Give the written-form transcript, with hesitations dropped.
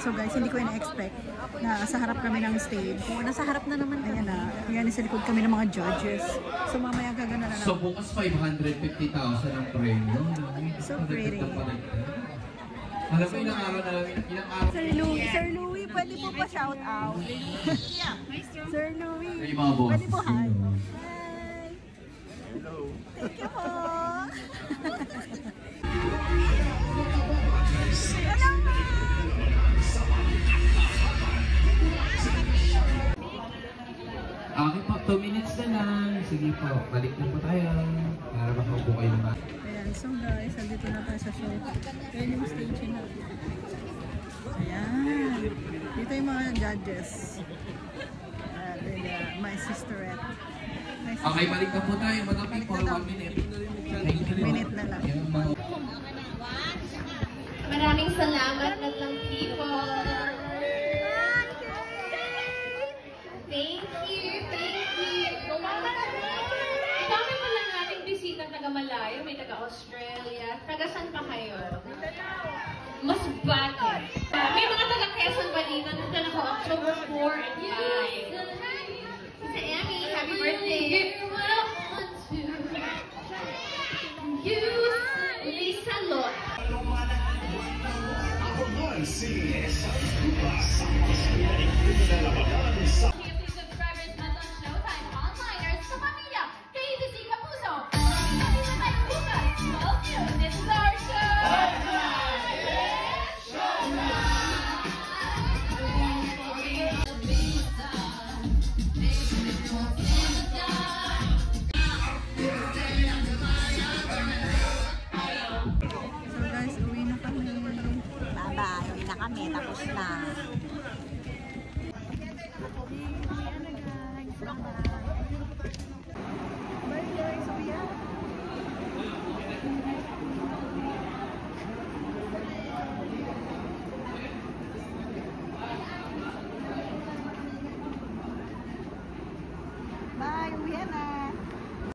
So guys, hindi ko ina-expect na sa harap kami ng stage. Oo, nasa harap na naman. Ayan na. Ayan, sa likod kami ng mga judges. So mamaya gagana na. So bukas 550,000 ang premyo. So pretty. Alam mo, ilang araw na lang, ilang araw. Sir Louie, pwede po pa shout out. Sir Louie, Hey, mga boss. pwede po hi. Hi. Hello. Thank you po. Okay po, 2 minutes na lang. Sige po, balik na po tayo. Para makaupo kayo naman. Ayan, so guys, andito na tayo sa show. Ayan yung stage na. Ayan. Dito yung mga judges. My sisterette. Okay, balik na po tayo. Mataping for 1 minute. Minute na lang. Maraming salamat na lang people. Thank you, thank you. Dami pala nating bisita taga-Malayo, may taga-Australia. Taga-san pa kayo? Mas bata. May mga taga-Quezon ba dito? Nandito na ako October 4 and 5. Sa Emmy, happy birthday! Lisa Lot. Subscribers na on Showtime onliners sa pamilya. Kay Zizi Kapuso. Nakita tayo bukas. 12 noon. This is our show. So guys, uwi na kami. Bye-bye. Uwi na kami. Tapos na. Ayan na guys. Bye-bye.